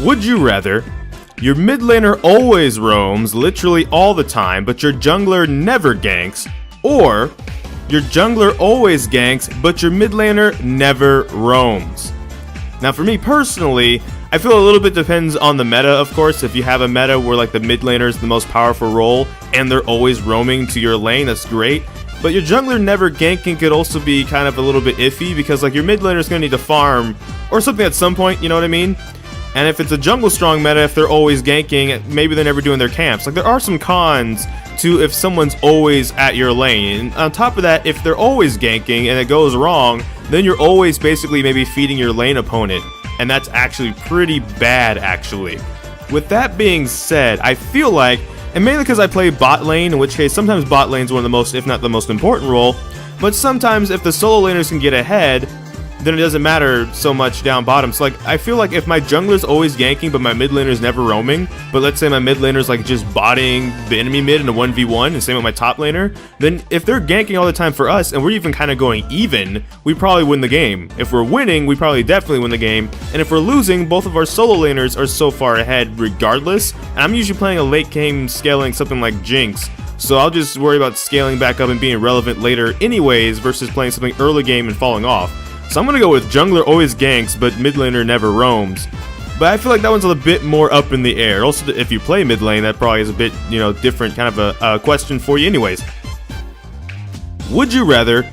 Would you rather your mid laner always roams literally all the time, but your jungler never ganks, or your jungler always ganks, but your mid laner never roams? Now for me personally, I feel a little bit depends on the meta, of course. If you have a meta where like the mid laner is the most powerful role and they're always roaming to your lane, that's great. But your jungler never ganking could also be kind of a little bit iffy, because like your mid laner is going to need to farm or something at some point, you know what I mean? And if it's a jungle strong meta, if they're always ganking, maybe they're never doing their camps. Like there are some cons to if someone's always at your lane. And on top of that, if they're always ganking and it goes wrong, then you're always basically maybe feeding your lane opponent. And that's actually pretty bad, actually. With that being said, I feel like, and mainly because I play bot lane, in which case sometimes bot lane's one of the most, if not the most important role, but sometimes if the solo laners can get ahead, then it doesn't matter so much down bottom. So like, I feel like if my jungler's always ganking but my mid laner's never roaming, but let's say my mid laner's like just botting the enemy mid in a 1v1, and same with my top laner, then if they're ganking all the time for us and we're even kind of going even, we probably win the game. If we're winning, we probably definitely win the game. And if we're losing, both of our solo laners are so far ahead regardless. And I'm usually playing a late game scaling something like Jinx, so I'll just worry about scaling back up and being relevant later anyways, versus playing something early game and falling off. So I'm going to go with jungler always ganks, but mid laner never roams. But I feel like that one's a bit more up in the air. Also, if you play mid lane, that probably is a bit, different kind of a question for you anyways. Would you rather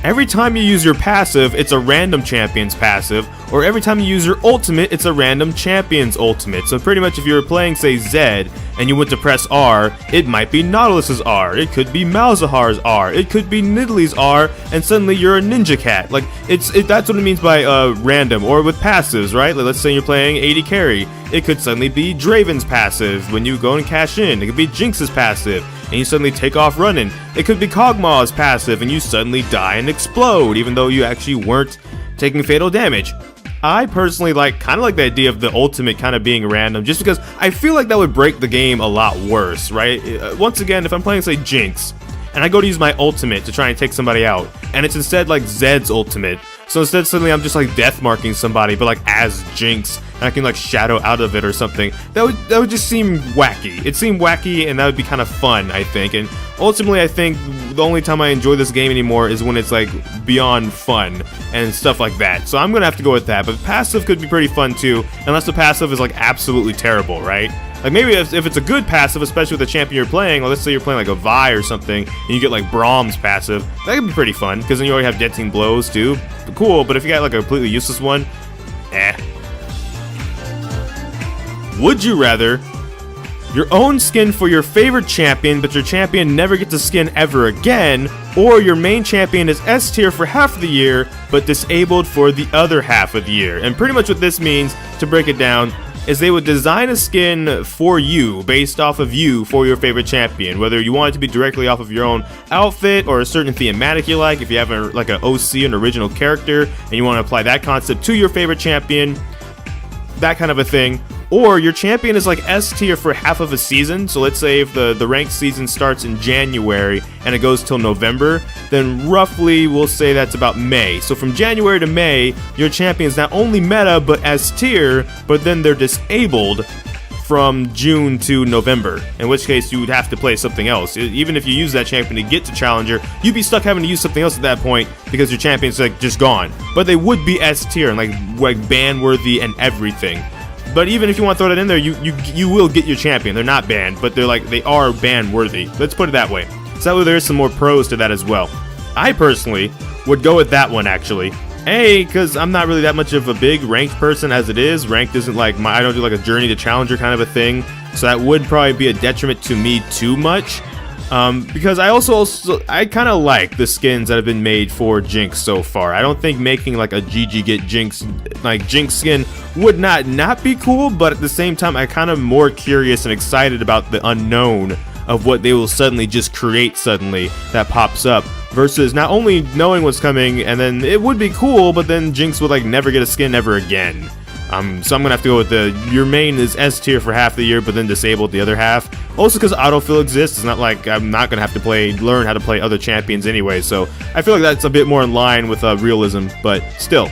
every time you use your passive, it's a random champion's passive, or every time you use your ultimate, it's a random champion's ultimate? So pretty much if you were playing, say, Zed, and you went to press R, it might be Nautilus's R, it could be Malzahar's R, it could be Nidalee's R, and suddenly you're a ninja cat. Like, that's what it means by random. Or with passives, right? Like, let's say you're playing AD carry, it could suddenly be Draven's passive when you go and cash in, it could be Jinx's passive, and you suddenly take off running. It could be Kog'Maw's passive, and you suddenly die and explode, even though you actually weren't taking fatal damage. I personally kind of like the idea of the ultimate kind of being random, just because I feel like that would break the game a lot worse, right? Once again, if I'm playing, say, Jinx, and I go to use my ultimate to try and take somebody out, and it's instead like Zed's ultimate, so instead suddenly I'm just like death marking somebody, but like as Jinx, and I can like shadow out of it or something, that would just seem wacky. It'd seem wacky, and that would be kind of fun, I think. And ultimately, I think the only time I enjoy this game anymore is when it's like beyond fun and stuff like that. So I'm gonna have to go with that. But passive could be pretty fun too, unless the passive is like absolutely terrible, right? Like maybe if it's a good passive, especially with the champion you're playing, or let's say you're playing like a Vi or something, and you get like Braum's passive, that could be pretty fun, because then you already have Dead Blows too. Cool, but if you got like a completely useless one, Would you rather your own skin for your favorite champion, but your champion never gets a skin ever again, or your main champion is S tier for half of the year, but disabled for the other half of the year? And pretty much what this means, to break it down, is they would design a skin for you, based off of you, for your favorite champion, whether you want it to be directly off of your own outfit or a certain thematic you like. If you have like an OC, an original character, and you want to apply that concept to your favorite champion, that kind of a thing. Or your champion is like S tier for half of a season. So let's say if the ranked season starts in January and it goes till November, then roughly we'll say that's about May. So from January to May, your champion is not only meta but S tier, but then they're disabled from June to November, in which case you would have to play something else. Even if you use that champion to get to Challenger, you'd be stuck having to use something else at that point, because your champion's like just gone. But they would be S tier and like ban worthy and everything. But even if you want to throw that in there, you will get your champion. They're not banned, but they are ban worthy. Let's put it that way. So there is some more pros to that as well. I personally would go with that one, actually. Because I'm not really that much of a big ranked person as it is. Ranked isn't like I don't do like a journey to challenger kind of a thing. So that would probably be a detriment to me too much. Because I kind of like the skins that have been made for Jinx so far. I don't think making like a ggGetJinxed like Jinx skin would not be cool, but at the same time, I'm kind of more curious and excited about the unknown of what they will suddenly just create suddenly that pops up, versus not only knowing what's coming, and then it would be cool, but then Jinx would like never get a skin ever again. So I'm gonna have to go with your main is S tier for half the year, but then disabled the other half. Also because autofill exists, it's not like I'm not gonna have to learn how to play other champions anyway. So I feel like that's a bit more in line with realism, but still.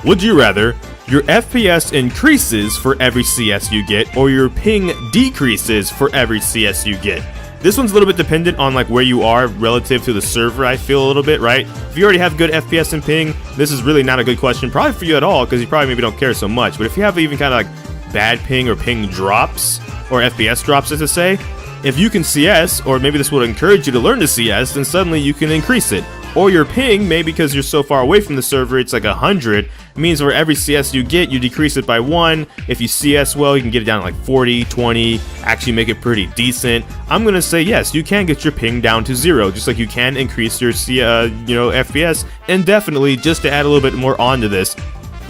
Would you rather your FPS increases for every CS you get, or your ping decreases for every CS you get. This one's a little bit dependent on like where you are relative to the server, I feel a little bit, right? If you already have good FPS and ping, this is really not a good question probably for you at all, because you probably maybe don't care so much. But if you have even kind of like bad ping or ping drops, or FPS drops as to say, if you can CS, or maybe this would encourage you to learn to CS, then suddenly you can increase it. Or your ping, maybe because you're so far away from the server, it's like 100. It means for every CS you get, you decrease it by 1. If you CS well, you can get it down to like 40, 20, actually make it pretty decent. I'm gonna say yes, you can get your ping down to 0, just like you can increase your FPS indefinitely, just to add a little bit more onto this.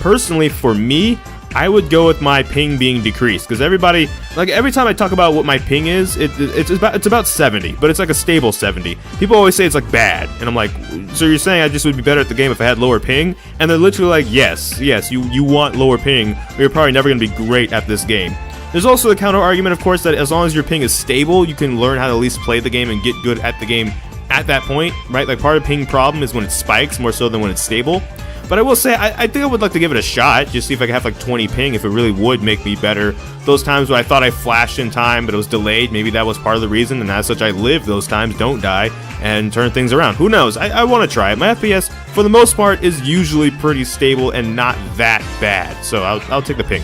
Personally, for me, I would go with my ping being decreased, because everybody, like every time I talk about what my ping is, it's about 70, but it's like a stable 70. People always say it's like bad, and I'm like, so you're saying I just would be better at the game if I had lower ping? And they're literally like, yes, you want lower ping, or you're probably never going to be great at this game. There's also a counter argument, of course, that as long as your ping is stable, you can learn how to at least play the game and get good at the game at that point, right? Like part of the ping problem is when it spikes more so than when it's stable. But I will say, I think I would like to give it a shot, just see if I could have like 20 ping, if it really would make me better. Those times when I thought I flashed in time, but it was delayed, maybe that was part of the reason, and as such I live those times, don't die, and turn things around. Who knows? I want to try it. My FPS, for the most part, is usually pretty stable and not that bad, so I'll take the ping.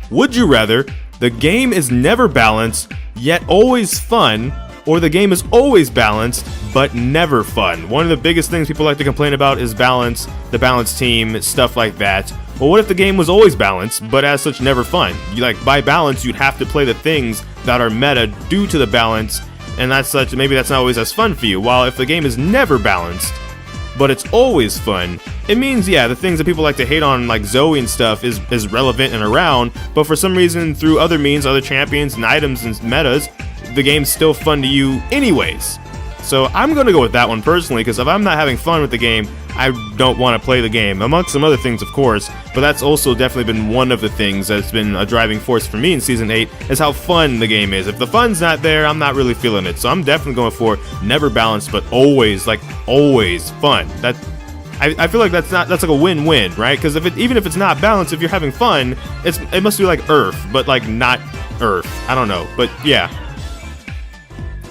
Would you rather the game is never balanced, yet always fun, or the game is always balanced, but never fun? One of the biggest things people like to complain about is balance, the balanced team, stuff like that. Well, what if the game was always balanced, but as such never fun? By balance, you'd have to play the things that are meta due to the balance, and as such, maybe that's not always as fun for you. While if the game is never balanced, but it's always fun, it means, yeah, the things that people like to hate on, like Zoe and stuff, is relevant and around, but for some reason, through other means, other champions and items and metas, the game's still fun to you anyways. So I'm going to go with that one personally, because if I'm not having fun with the game, I don't want to play the game, amongst some other things, of course, but that's also definitely been one of the things that's been a driving force for me in Season 8, is how fun the game is. If the fun's not there, I'm not really feeling it, so I'm definitely going for never balanced, but always, like, always fun. I feel like that's like a win-win, right? Because even if it's not balanced, if you're having fun, it must be like Earth, but like not Earth. I don't know, but yeah.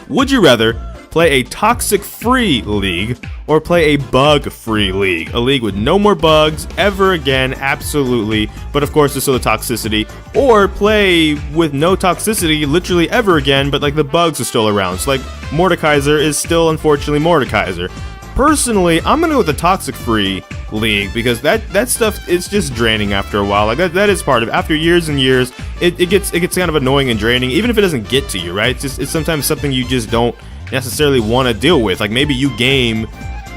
Would you rather play a toxic-free league or play a bug-free league? A league with no more bugs ever again, absolutely, but of course there's still the toxicity. Or play with no toxicity literally ever again, but like the bugs are still around. So like Mordekaiser is still unfortunately Mordekaiser. Personally, I'm gonna go with the toxic-free league, because that stuff is just draining after a while. Like that is part of it. After years and years, it gets kind of annoying and draining, even if it doesn't get to you, right? It's sometimes something you just don't necessarily want to deal with. Like maybe you game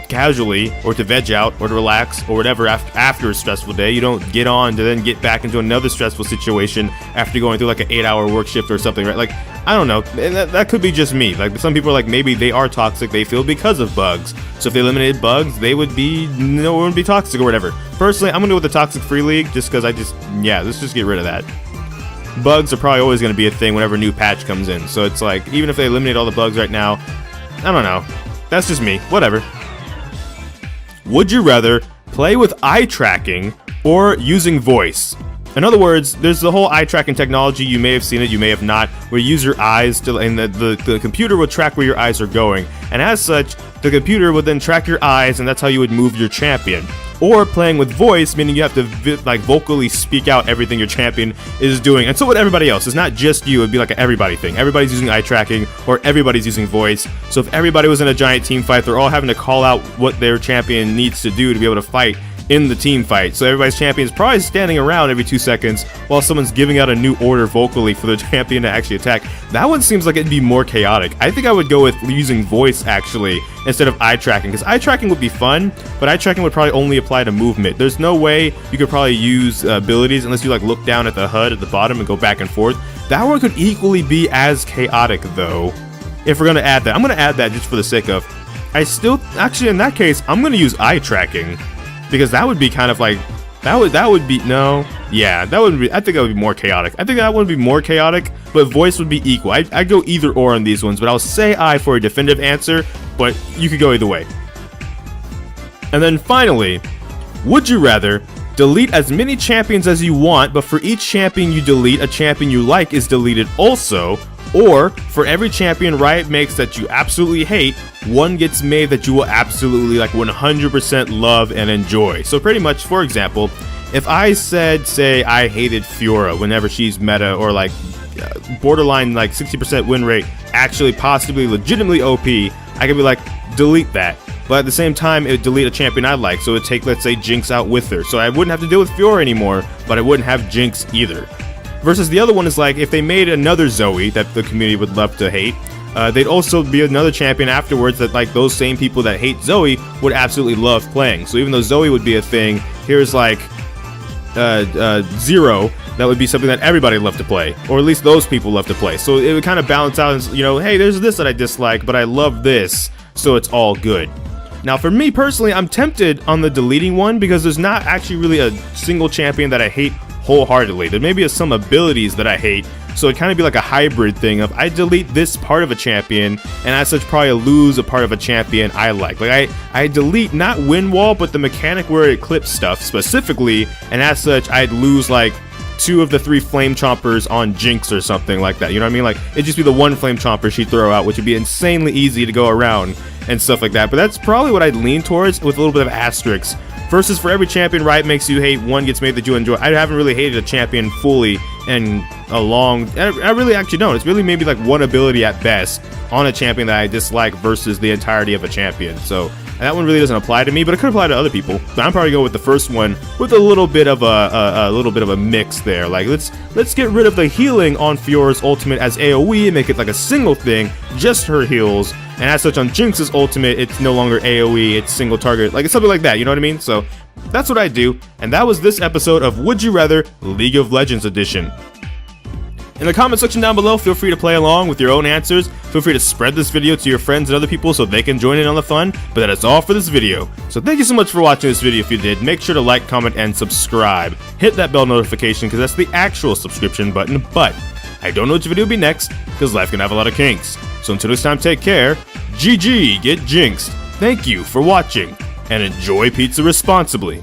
casually, or to veg out, or to relax, or whatever after a stressful day. You don't get on to then get back into another stressful situation after going through like an 8-hour work shift or something, right? Like, I don't know, and that could be just me. Like some people are like, maybe they are toxic, they feel, because of bugs. So if they eliminated bugs, they would be, no one would be toxic or whatever. Personally, I'm gonna go with the toxic free league, just because let's just get rid of that. Bugs are probably always gonna be a thing whenever a new patch comes in. So it's like, even if they eliminate all the bugs right now, I don't know. That's just me, whatever. Would you rather play with eye tracking or using voice? In other words, there's the whole eye tracking technology. You may have seen it, you may have not, where you use your eyes to, and the computer will track where your eyes are going. And as such, the computer would then track your eyes, and that's how you would move your champion. Or playing with voice, meaning you have to vocally speak out everything your champion is doing. And so would everybody else. It's not just you, it'd be like an everybody thing. Everybody's using eye tracking, or everybody's using voice. So if everybody was in a giant team fight, they're all having to call out what their champion needs to do to be able to fight in the team fight. So everybody's champion is probably standing around every 2 seconds while someone's giving out a new order vocally for the champion to actually attack. That one seems like it'd be more chaotic. I think I would go with using voice, actually, instead of eye tracking, because eye tracking would be fun, but eye tracking would probably only apply to movement. There's no way you could probably use abilities unless you like look down at the HUD at the bottom and go back and forth. That one could equally be as chaotic, though, if we're gonna add that. I'm gonna add that just for the sake of. Actually, in that case, I'm gonna use eye tracking, because that would be kind of like, that would be, no, yeah, that would be, I think that would be more chaotic. I think that would be more chaotic, but voice would be equal. I'd go either or on these ones, but I'll say I for a definitive answer, but you could go either way. And then finally, would you rather delete as many champions as you want, but for each champion you delete, a champion you like is deleted also. Or, for every champion Riot makes that you absolutely hate, one gets made that you will absolutely, like, 100% love and enjoy. So pretty much, for example, if I said, say, I hated Fiora whenever she's meta, or like borderline like 60% win rate, actually possibly legitimately OP, I could be like, delete that. But at the same time, it would delete a champion I like, so it would take, let's say, Jinx out with her. So I wouldn't have to deal with Fiora anymore, but I wouldn't have Jinx either. Versus the other one is like, if they made another Zoe that the community would love to hate, they'd also be another champion afterwards that, like, those same people that hate Zoe would absolutely love playing. So even though Zoe would be a thing, here's like Zero, that would be something that everybody loved to play, or at least those people love to play. So it would kind of balance out, and, you know, hey, there's this that I dislike, but I love this, so it's all good. Now for me personally, I'm tempted on the deleting one because there's not actually really a single champion that I hate wholeheartedly. There may be some abilities that I hate, so it kind of be like a hybrid thing of I delete this part of a champion, and as such probably lose a part of a champion I like. Like I delete not win wall, but the mechanic where it clips stuff specifically, and as such I'd lose like 2 of the 3 flame chompers on Jinx or something like that. You know what I mean? Like it'd just be the 1 flame chomper she'd throw out, which would be insanely easy to go around and stuff like that. But that's probably what I'd lean towards, with a little bit of asterisks. Versus for every champion Riot makes you hate, one gets made that you enjoy. I haven't really hated a champion fully in a long... I really actually don't. It's really maybe like one ability at best on a champion that I dislike versus the entirety of a champion. So that one really doesn't apply to me, but it could apply to other people. But I'm probably going with the first one with a little bit of a mix there. Like let's get rid of the healing on Fiora's ultimate as AoE and make it like a single thing, just her heals. And as such, on Jinx's ultimate, it's no longer AoE, it's single target, like it's something like that, you know what I mean? So that's what I do, and that was this episode of Would You Rather League of Legends Edition. In the comment section down below, feel free to play along with your own answers. Feel free to spread this video to your friends and other people so they can join in on the fun. But that is all for this video. So thank you so much for watching this video. If you did, make sure to like, comment, and subscribe. Hit that bell notification because that's the actual subscription button. But I don't know which video will be next because life can have a lot of kinks. So until next time, take care. GG, get jinxed. Thank you for watching and enjoy pizza responsibly.